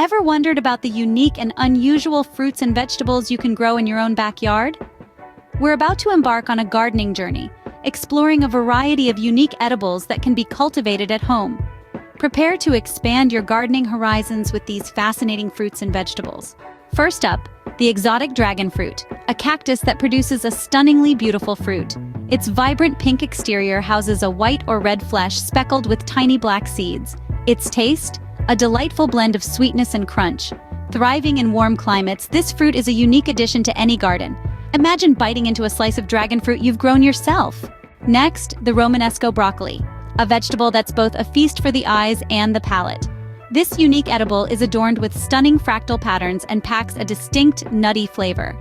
Ever wondered about the unique and unusual fruits and vegetables you can grow in your own backyard? We're about to embark on a gardening journey, exploring a variety of unique edibles that can be cultivated at home. Prepare to expand your gardening horizons with these fascinating fruits and vegetables. First up, the exotic dragon fruit, a cactus that produces a stunningly beautiful fruit. Its vibrant pink exterior houses a white or red flesh speckled with tiny black seeds. Its taste? A delightful blend of sweetness and crunch. Thriving in warm climates, this fruit is a unique addition to any garden. Imagine biting into a slice of dragon fruit you've grown yourself. Next, the Romanesco broccoli, a vegetable that's both a feast for the eyes and the palate. This unique edible is adorned with stunning fractal patterns and packs a distinct, nutty flavor.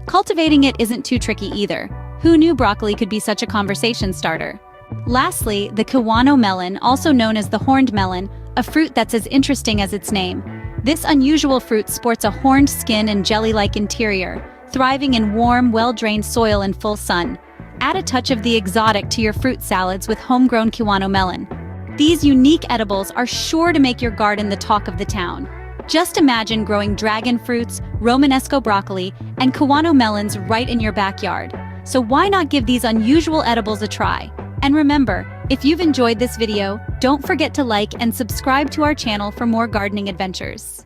Cultivating it isn't too tricky either. Who knew broccoli could be such a conversation starter? Lastly, the kiwano melon, also known as the horned melon, a fruit that's as interesting as its name. This unusual fruit sports a horned skin and jelly-like interior, thriving in warm, well-drained soil and full sun. Add a touch of the exotic to your fruit salads with homegrown kiwano melon. These unique edibles are sure to make your garden the talk of the town. Just imagine growing dragon fruits, Romanesco broccoli, and kiwano melons right in your backyard. So why not give these unusual edibles a try? And remember, if you've enjoyed this video, don't forget to like and subscribe to our channel for more gardening adventures.